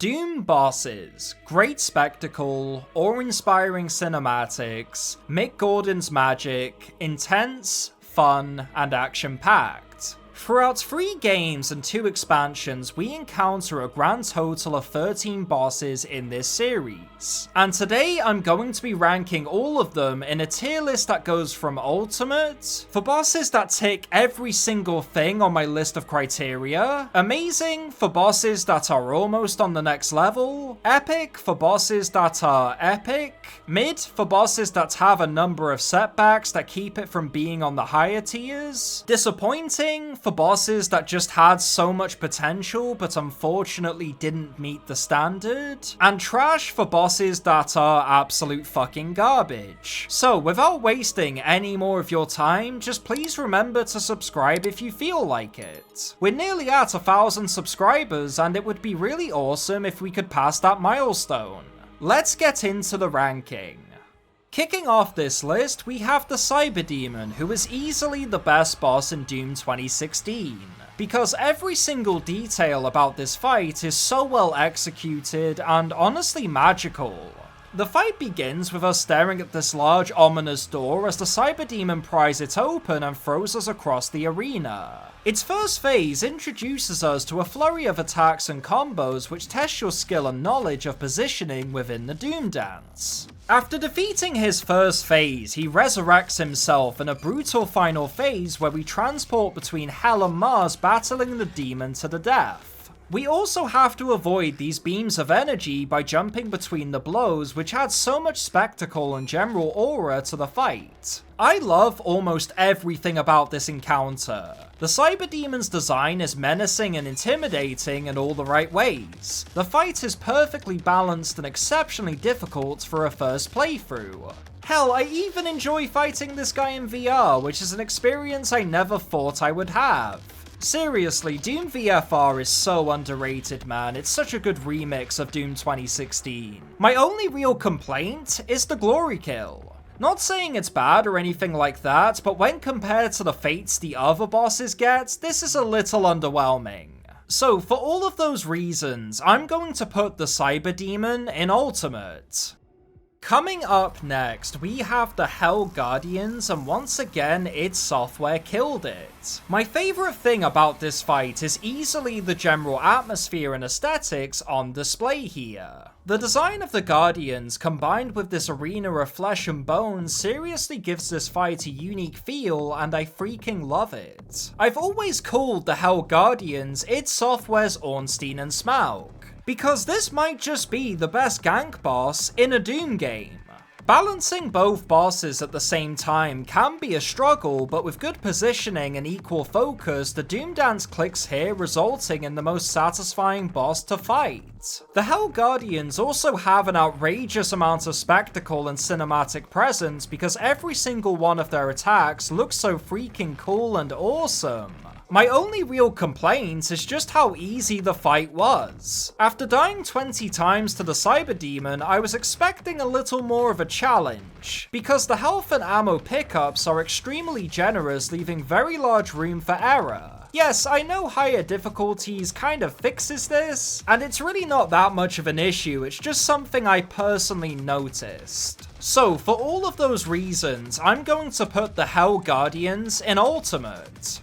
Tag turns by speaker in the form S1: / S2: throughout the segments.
S1: Doom bosses, great spectacle, awe-inspiring cinematics, Mick Gordon's magic, intense, fun, and action-packed. Throughout 3 games and 2 expansions, we encounter a grand total of 13 bosses in this series. And today I'm going to be ranking all of them in a tier list that goes from ultimate, for bosses that tick every single thing on my list of criteria, amazing for bosses that are almost on the next level, epic for bosses that are epic, mid for bosses that have a number of setbacks that keep it from being on the higher tiers, disappointing for bosses that just had so much potential but unfortunately didn't meet the standard, and trash for bosses that are absolute fucking garbage. So without wasting any more of your time, just please remember to subscribe if you feel like it. We're nearly at 1,000 subscribers and it would be really awesome if we could pass that milestone. Let's get into the ranking. Kicking off this list, we have the CYBERDEMON, who is easily the best boss in Doom 2016. Because every single detail about this fight is so well executed and honestly magical. The fight begins with us staring at this large ominous door as the CYBERDEMON pries it open and throws us across the arena. Its first phase introduces us to a flurry of attacks and combos which test your skill and knowledge of positioning within the Doom Dance. After defeating his first phase, he resurrects himself in a brutal final phase where we transport between Hell and Mars battling the demon to the death. We also have to avoid these beams of energy by jumping between the blows, which adds so much spectacle and general aura to the fight. I love almost everything about this encounter. The CYBERDEMON's design is menacing and intimidating in all the right ways. The fight is perfectly balanced and exceptionally difficult for a first playthrough. Hell, I even enjoy fighting this guy in VR, which is an experience I never thought I would have. Seriously, Doom VFR is so underrated, man. It's such a good remix of Doom 2016. My only real complaint is the glory kill. Not saying it's bad or anything like that, but when compared to the fates the other bosses get, this is a little underwhelming. So for all of those reasons, I'm going to put the CYBERDEMON in ultimate. Coming up next, we have the Hell Guardians, and once again, id Software killed it. My favourite thing about this fight is easily the general atmosphere and aesthetics on display here. The design of the Guardians, combined with this arena of flesh and bone, seriously gives this fight a unique feel, and I freaking love it. I've always called the Hell Guardians id Software's Ornstein and Smaug, because this might just be the best gank boss in a Doom game. Balancing both bosses at the same time can be a struggle, but with good positioning and equal focus, the Doom Dance clicks here, resulting in the most satisfying boss to fight. The Hell Guardians also have an outrageous amount of spectacle and cinematic presence because every single one of their attacks looks so freaking cool and awesome. My only real complaint is just how easy the fight was. After dying 20 times to the CYBERDEMON, I was expecting a little more of a challenge, because the health and ammo pickups are extremely generous, leaving very large room for error. Yes, I know higher difficulties kind of fixes this, and it's really not that much of an issue, it's just something I personally noticed. So for all of those reasons, I'm going to put the Hell Guardians in ultimate.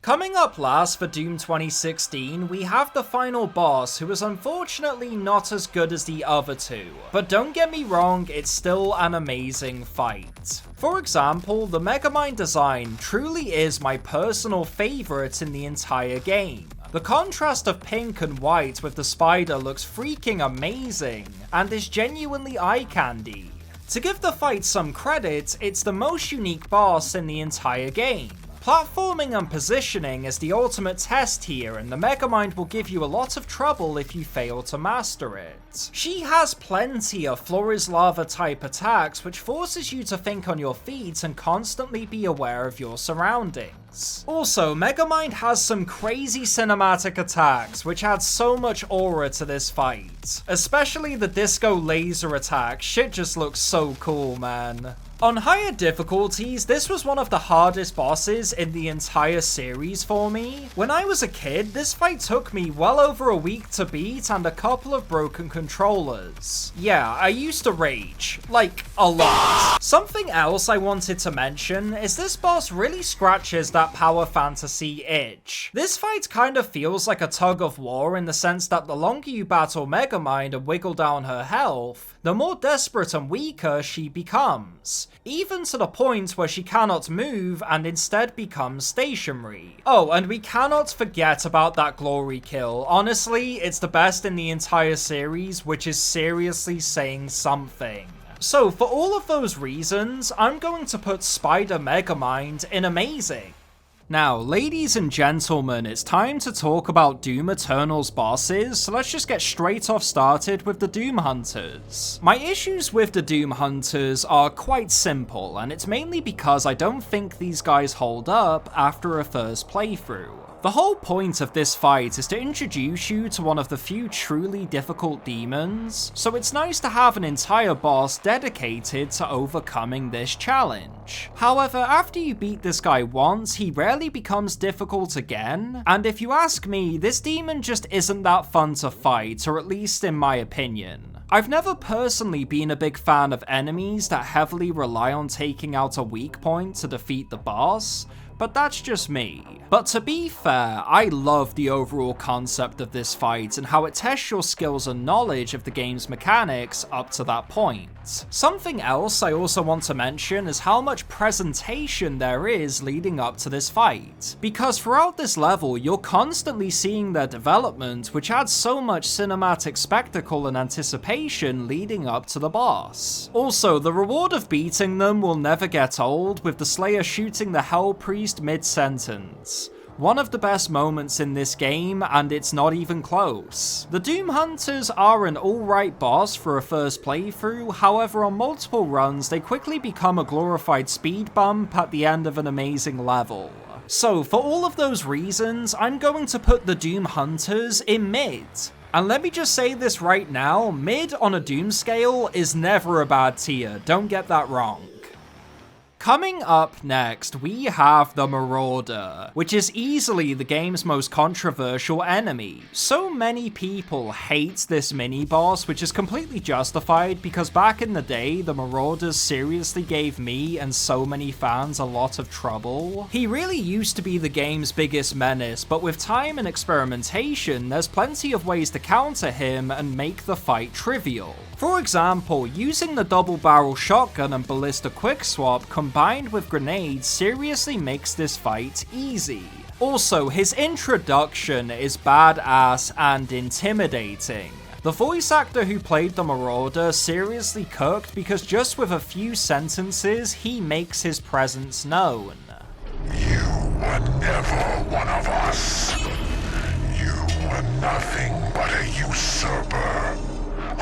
S1: Coming up last for Doom 2016, we have the final boss, who is unfortunately not as good as the other two, but don't get me wrong, it's still an amazing fight. For example, the Megamind design truly is my personal favourite in the entire game. The contrast of pink and white with the spider looks freaking amazing, and is genuinely eye candy. To give the fight some credit, it's the most unique boss in the entire game. Platforming and positioning is the ultimate test here, and the Megamind will give you a lot of trouble if you fail to master it. She has plenty of Flores Lava type attacks, which forces you to think on your feet and constantly be aware of your surroundings. Also, Megamind has some crazy cinematic attacks, which add so much aura to this fight. Especially the disco laser attack, shit just looks so cool, man. On higher difficulties, this was one of the hardest bosses in the entire series for me. When I was a kid, this fight took me well over a week to beat and a couple of broken controllers. Yeah, I used to rage. Like, a lot. Something else I wanted to mention is this boss really scratches that power fantasy itch. This fight kind of feels like a tug of war in the sense that the longer you battle Megamind and wiggle down her health, the more desperate and weaker she becomes. Even to the point where she cannot move and instead becomes stationary. Oh, and we cannot forget about that glory kill. Honestly, it's the best in the entire series, which is seriously saying something. So for all of those reasons, I'm going to put Spider Megamind in amazing. Now, ladies and gentlemen, it's time to talk about Doom Eternal's bosses, so let's just get straight off started with the Doom Hunters. My issues with the Doom Hunters are quite simple, and it's mainly because I don't think these guys hold up after a first playthrough. The whole point of this fight is to introduce you to one of the few truly difficult demons, so it's nice to have an entire boss dedicated to overcoming this challenge. However, after you beat this guy once, he rarely becomes difficult again, and if you ask me, this demon just isn't that fun to fight, or at least in my opinion. I've never personally been a big fan of enemies that heavily rely on taking out a weak point to defeat the boss, but that's just me. But to be fair, I love the overall concept of this fight and how it tests your skills and knowledge of the game's mechanics up to that point. Something else I also want to mention is how much presentation there is leading up to this fight. Because throughout this level, you're constantly seeing their development, which adds so much cinematic spectacle and anticipation leading up to the boss. Also, the reward of beating them will never get old, with the Slayer shooting the Hell Priest mid-sentence. One of the best moments in this game, and it's not even close. The Doom Hunters are an alright boss for a first playthrough, however on multiple runs they quickly become a glorified speed bump at the end of an amazing level. So for all of those reasons, I'm going to put the Doom Hunters in mid. And let me just say this right now, mid on a Doom scale is never a bad tier, don't get that wrong. Coming up next, we have the Marauder, which is easily the game's most controversial enemy. So many people hate this mini-boss, which is completely justified because back in the day, the Marauders seriously gave me and so many fans a lot of trouble. He really used to be the game's biggest menace, but with time and experimentation, there's plenty of ways to counter him and make the fight trivial. For example, using the double-barrel shotgun and ballista quick-swap combined with grenades seriously makes this fight easy. Also, his introduction is badass and intimidating. The voice actor who played the Marauder seriously cooked because just with a few sentences, he makes his presence known.
S2: You were never one of us. You were nothing but a usurper.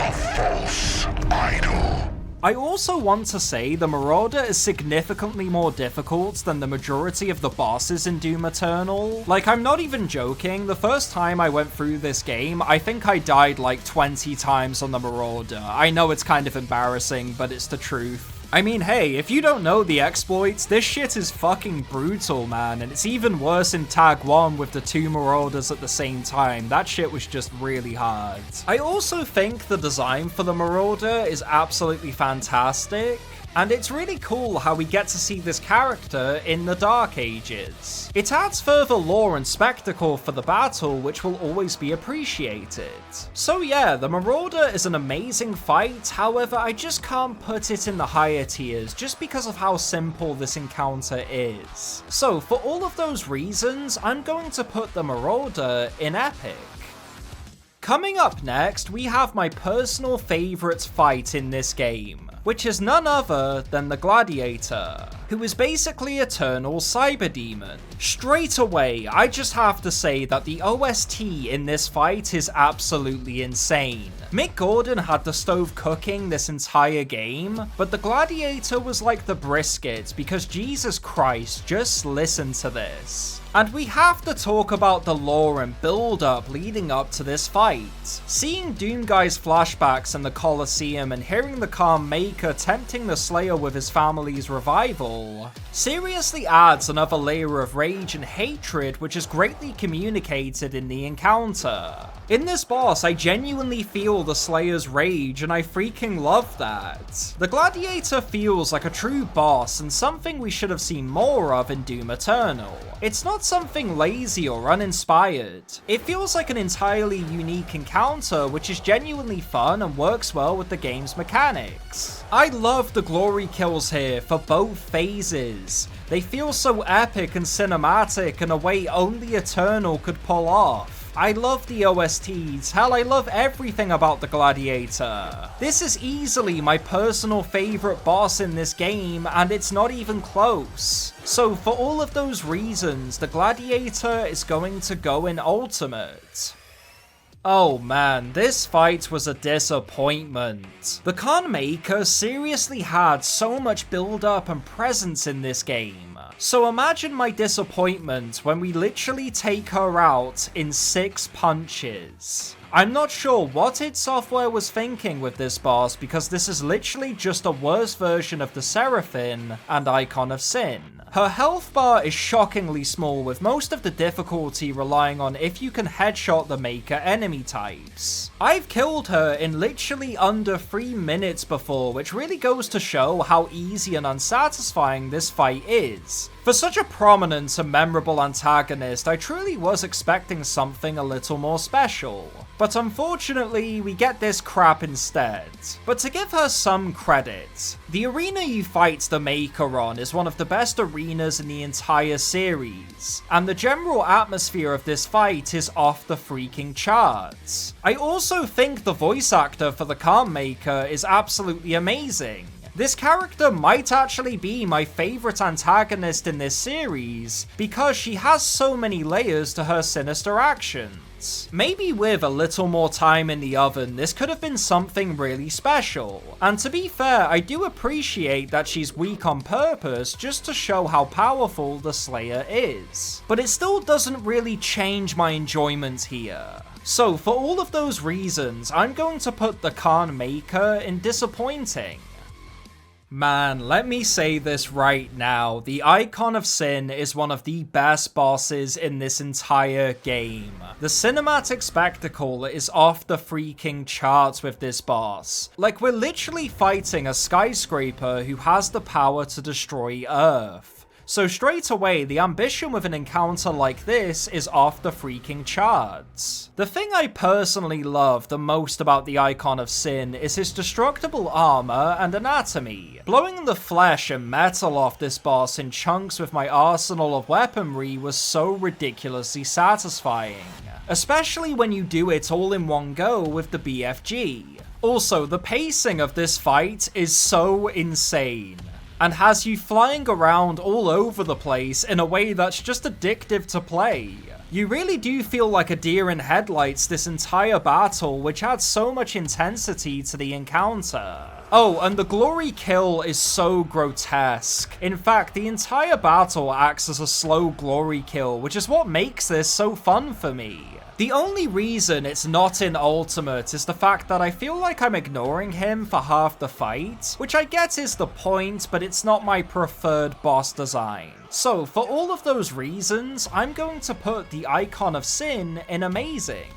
S2: A false idol.
S1: I also want to say the Marauder is significantly more difficult than the majority of the bosses in Doom Eternal. Like, I'm not even joking, the first time I went through this game, I think I died like 20 times on the Marauder. I know it's kind of embarrassing, but it's the truth. I mean, hey, if you don't know the exploits, this shit is fucking brutal, man, and it's even worse in Tag 1 with the two Marauders at the same time. That shit was just really hard. I also think the design for the Marauder is absolutely fantastic. And it's really cool how we get to see this character in the Dark Ages. It adds further lore and spectacle for the battle, which will always be appreciated. So yeah, the Marauder is an amazing fight, however I just can't put it in the higher tiers just because of how simple this encounter is. So for all of those reasons, I'm going to put the Marauder in epic. Coming up next, we have my personal favourite fight in this game, which is none other than the Gladiator. who is basically Eternal CYBERDEMON. Straight away, I just have to say that the OST in this fight is absolutely insane. Mick Gordon had the stove cooking this entire game, but the Gladiator was like the brisket because Jesus Christ, just listen to this. And we have to talk about the lore and build-up leading up to this fight. Seeing Doomguy's flashbacks in the Colosseum and hearing the calm MAKYR tempting the Slayer with his family's revival seriously adds another layer of rage and hatred, which is greatly communicated in the encounter. In this boss, I genuinely feel the Slayer's rage, and I freaking love that. The Gladiator feels like a true boss and something we should have seen more of in Doom Eternal. It's not something lazy or uninspired. It feels like an entirely unique encounter which is genuinely fun and works well with the game's mechanics. I love the glory kills here for both phases. They feel so epic and cinematic in a way only Eternal could pull off. I love the OSTs, hell I love everything about the Gladiator. This is easily my personal favourite boss in this game, and it's not even close. So for all of those reasons, the Gladiator is going to go in Ultimate. Oh man, this fight was a disappointment. The MAKYR seriously had so much build up and presence in this game. So imagine my disappointment when we literally take her out in 6 punches. I'm not sure what id Software was thinking with this boss, because this is literally just a worse version of the SERAPHIN and Icon of Sin. Her health bar is shockingly small, with most of the difficulty relying on if you can headshot the MAKYR enemy types. I've killed her in literally under 3 minutes before, which really goes to show how easy and unsatisfying this fight is. For such a prominent and memorable antagonist, I truly was expecting something a little more special. But unfortunately, we get this crap instead. But to give her some credit, the arena you fight the MAKYR on is one of the best arenas in the entire series, and the general atmosphere of this fight is off the freaking charts. I also think the voice actor for the MAKYR is absolutely amazing. This character might actually be my favourite antagonist in this series, because she has so many layers to her sinister actions. Maybe with a little more time in the oven, this could have been something really special. And to be fair, I do appreciate that she's weak on purpose just to show how powerful the Slayer is. But it still doesn't really change my enjoyment here. So for all of those reasons, I'm going to put the MAKYR in disappointing. Man, let me say this right now, the Icon of Sin is one of the best bosses in this entire game. The cinematic spectacle is off the freaking charts with this boss. Like, we're literally fighting a skyscraper who has the power to destroy Earth. So straight away, the ambition with an encounter like this is off the freaking charts. The thing I personally love the most about the Icon of Sin is his destructible armor and anatomy. Blowing the flesh and metal off this boss in chunks with my arsenal of weaponry was so ridiculously satisfying. Especially when you do it all in one go with the BFG. Also, the pacing of this fight is so insane, and has you flying around all over the place in a way that's just addictive to play. You really do feel like a deer in headlights this entire battle, which adds so much intensity to the encounter. Oh, and the glory kill is so grotesque. In fact, the entire battle acts as a slow glory kill, which is what makes this so fun for me. The only reason it's not in Ultimate is the fact that I feel like I'm ignoring him for half the fight, which I get is the point, but it's not my preferred boss design. So for all of those reasons, I'm going to put the Icon of Sin in Amazing.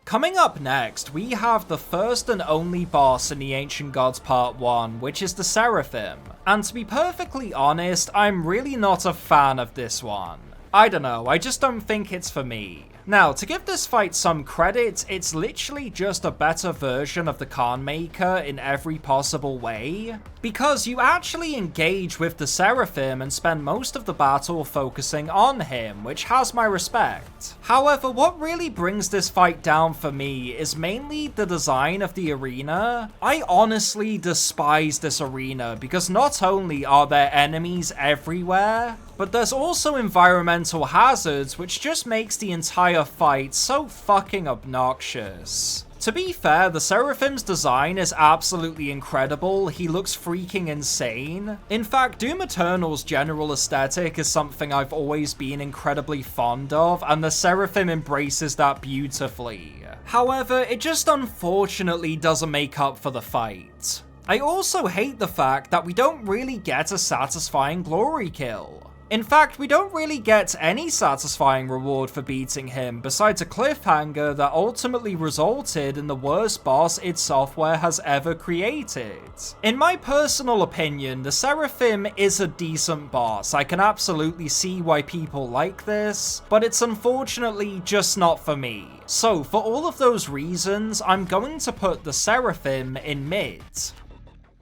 S1: Coming up next, we have the first and only boss in the Ancient Gods Part 1, which is the Seraphim. And to be perfectly honest, I'm really not a fan of this one. I don't know, I just don't think it's for me. Now, to give this fight some credit, it's literally just a better version of the MAKYR in every possible way, because you actually engage with the SERAPHIN and spend most of the battle focusing on him, which has my respect. However, what really brings this fight down for me is mainly the design of the arena. I honestly despise this arena because not only are there enemies everywhere, but there's also environmental hazards, which just makes the entire fight so fucking obnoxious. To be fair, the Seraphim's design is absolutely incredible. He looks freaking insane. In fact, Doom Eternal's general aesthetic is something I've always been incredibly fond of, and the Seraphim embraces that beautifully. However, it just unfortunately doesn't make up for the fight. I also hate the fact that we don't really get a satisfying glory kill. In fact, we don't really get any satisfying reward for beating him besides a cliffhanger that ultimately resulted in the worst boss id Software has ever created. In my personal opinion, the Seraphim is a decent boss. I can absolutely see why people like this, but it's unfortunately just not for me. So for all of those reasons, I'm going to put the Seraphim in mid.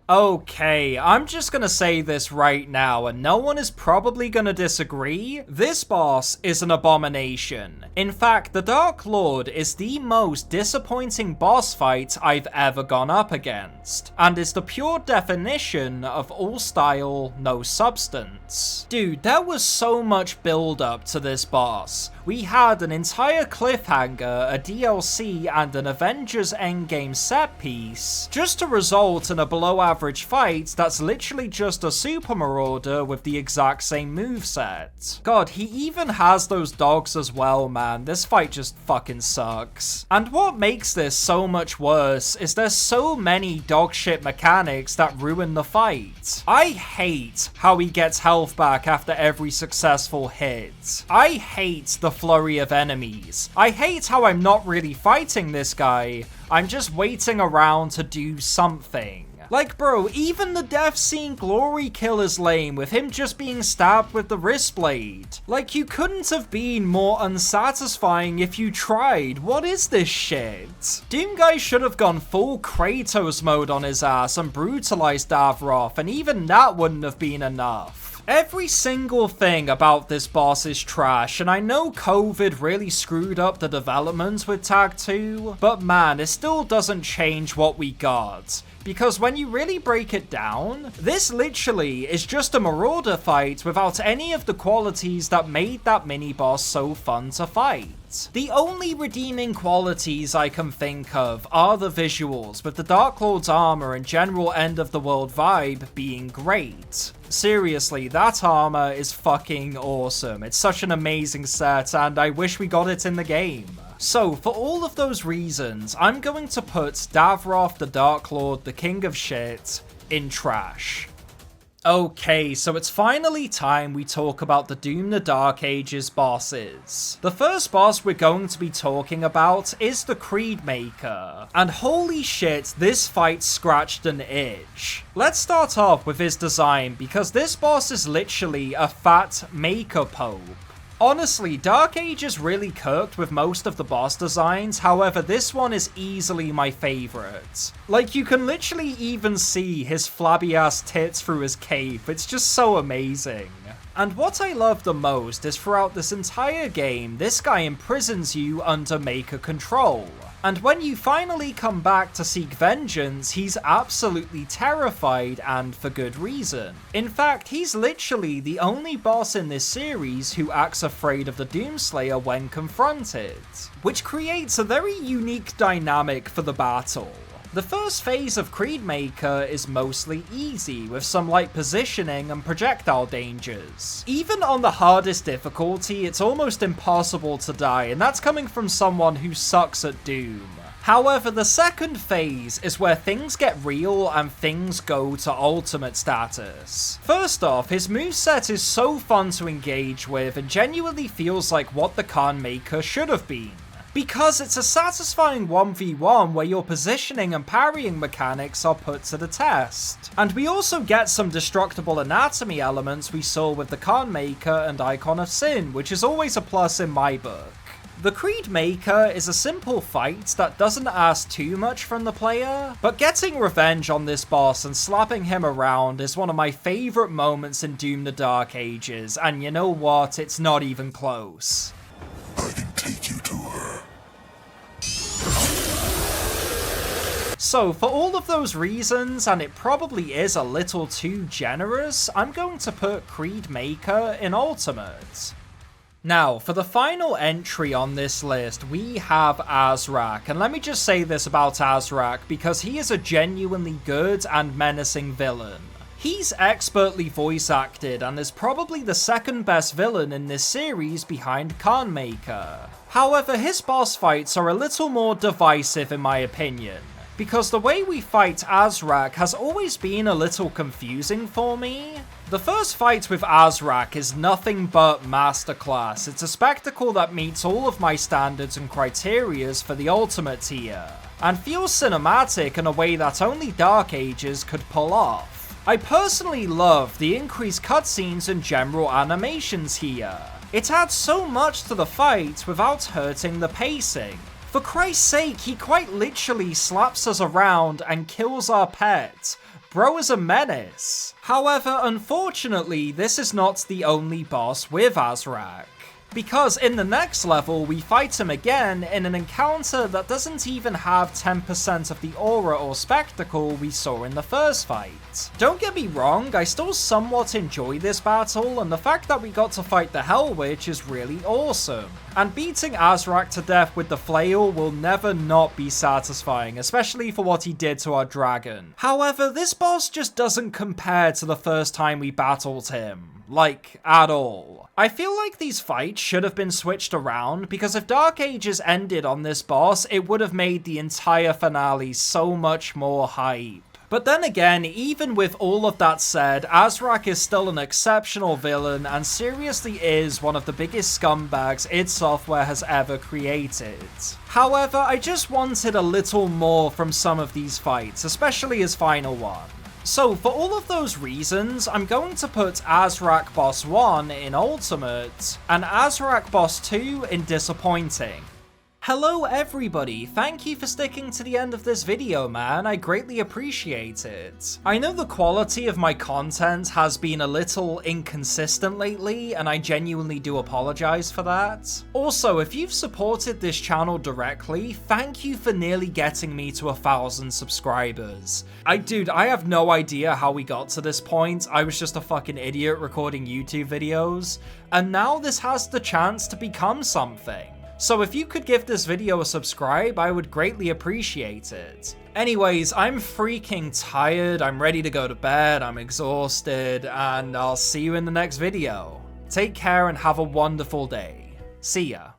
S1: Okay, I'm just gonna say this right now, and no one is probably gonna disagree. This boss is an abomination. In fact, the Dark Lord is the most disappointing boss fight I've ever gone up against, and is the pure definition of all style, no substance. Dude, there was so much build up to this boss. We had an entire cliffhanger, a DLC, and an Avengers Endgame set piece, just to result in a below average fight that's literally just a Super Marauder with the exact same moveset. God, he even has those dogs as well, man. This fight just fucking sucks. And what makes this so much worse is there's so many dogshit mechanics that ruin the fight. I hate how he gets health back after every successful hit. I hate the flurry of enemies. I hate how I'm not really fighting this guy. I'm just waiting around to do something. Like, bro, even the death scene glory kill is lame, with him just being stabbed with the wrist blade. Like, you couldn't have been more unsatisfying if you tried. What is this shit? Doom Guy should have gone full Kratos mode on his ass and brutalized Davroth, and even that wouldn't have been enough. Every single thing about this boss is trash, and I know COVID really screwed up the development with Tag 2, but man, it still doesn't change what we got. Because when you really break it down, this literally is just a Marauder fight without any of the qualities that made that mini-boss so fun to fight. The only redeeming qualities I can think of are the visuals, with the Dark Lord's armor and general end-of-the-world vibe being great. Seriously, that armor is fucking awesome. It's such an amazing set, and I wish we got it in the game. So, for all of those reasons, I'm going to put Davroth the Dark Lord, the King of Shit, in trash. Okay, so it's finally time we talk about the Doom the Dark Ages bosses. The first boss we're going to be talking about is the KREED Maker, and holy shit, this fight scratched an itch. Let's start off with his design, because this boss is literally a fat Maker Pope. Honestly, Dark Ages really cooked with most of the boss designs, however this one is easily my favourite. Like, you can literally even see his flabby ass tits through his cape, it's just so amazing. And what I love the most is throughout this entire game, this guy imprisons you under Maker control. And when you finally come back to seek vengeance, he's absolutely terrified, and for good reason. In fact, he's literally the only boss in this series who acts afraid of the Doomslayer when confronted, which creates a very unique dynamic for the battle. The first phase of KREED Maker is mostly easy, with some light positioning and projectile dangers. Even on the hardest difficulty, it's almost impossible to die, and that's coming from someone who sucks at Doom. However, the second phase is where things get real and things go to ultimate status. First off, his moveset is so fun to engage with and genuinely feels like what the Khan Maker should have been. Because it's a satisfying 1v1 where your positioning and parrying mechanics are put to the test. And we also get some destructible anatomy elements we saw with the Khan Maker and Icon of Sin, which is always a plus in my book. The KREED MAKYR is a simple fight that doesn't ask too much from the player, but getting revenge on this boss and slapping him around is one of my favourite moments in Doom the Dark Ages, and you know what, it's not even close.
S2: I can take you to her.
S1: So for all of those reasons, and it probably is a little too generous, I'm going to put KREED MAKYR in Ultimate. Now, for the final entry on this list, we have AZRAK, and let me just say this about AZRAK because he is a genuinely good and menacing villain. He's expertly voice acted and is probably the second best villain in this series behind MAKYR. However, his boss fights are a little more divisive in my opinion, because the way we fight AZRAK has always been a little confusing for me. The first fight with AZRAK is nothing but masterclass. It's a spectacle that meets all of my standards and criterias for the ultimate tier, and feels cinematic in a way that only Dark Ages could pull off. I personally love the increased cutscenes and general animations here. It adds so much to the fight without hurting the pacing. For Christ's sake, he quite literally slaps us around and kills our pet. Bro is a menace. However, unfortunately, this is not the only boss with AZRAK, because in the next level we fight him again in an encounter that doesn't even have 10% of the aura or spectacle we saw in the first fight. Don't get me wrong, I still somewhat enjoy this battle, and the fact that we got to fight the Hell Witch is really awesome. And beating AZRAK to death with the flail will never not be satisfying, especially for what he did to our dragon. However, this boss just doesn't compare to the first time we battled him. Like, at all. I feel like these fights should have been switched around, because if Dark Ages ended on this boss, it would have made the entire finale so much more hype. But then again, even with all of that said, AZRAK is still an exceptional villain and seriously is one of the biggest scumbags id Software has ever created. However, I just wanted a little more from some of these fights, especially his final one. So for all of those reasons, I'm going to put AZRAK Boss 1 in Ultimate, and AZRAK Boss 2 in Disappointing. Hello everybody, thank you for sticking to the end of this video, man, I greatly appreciate it. I know the quality of my content has been a little inconsistent lately, and I genuinely do apologize for that. Also, if you've supported this channel directly, thank you for nearly getting me to 1,000 subscribers. Dude, I have no idea how we got to this point. I was just a fucking idiot recording YouTube videos, and now this has the chance to become something. So if you could give this video a subscribe, I would greatly appreciate it. Anyways, I'm freaking tired, I'm ready to go to bed, I'm exhausted, and I'll see you in the next video. Take care and have a wonderful day. See ya.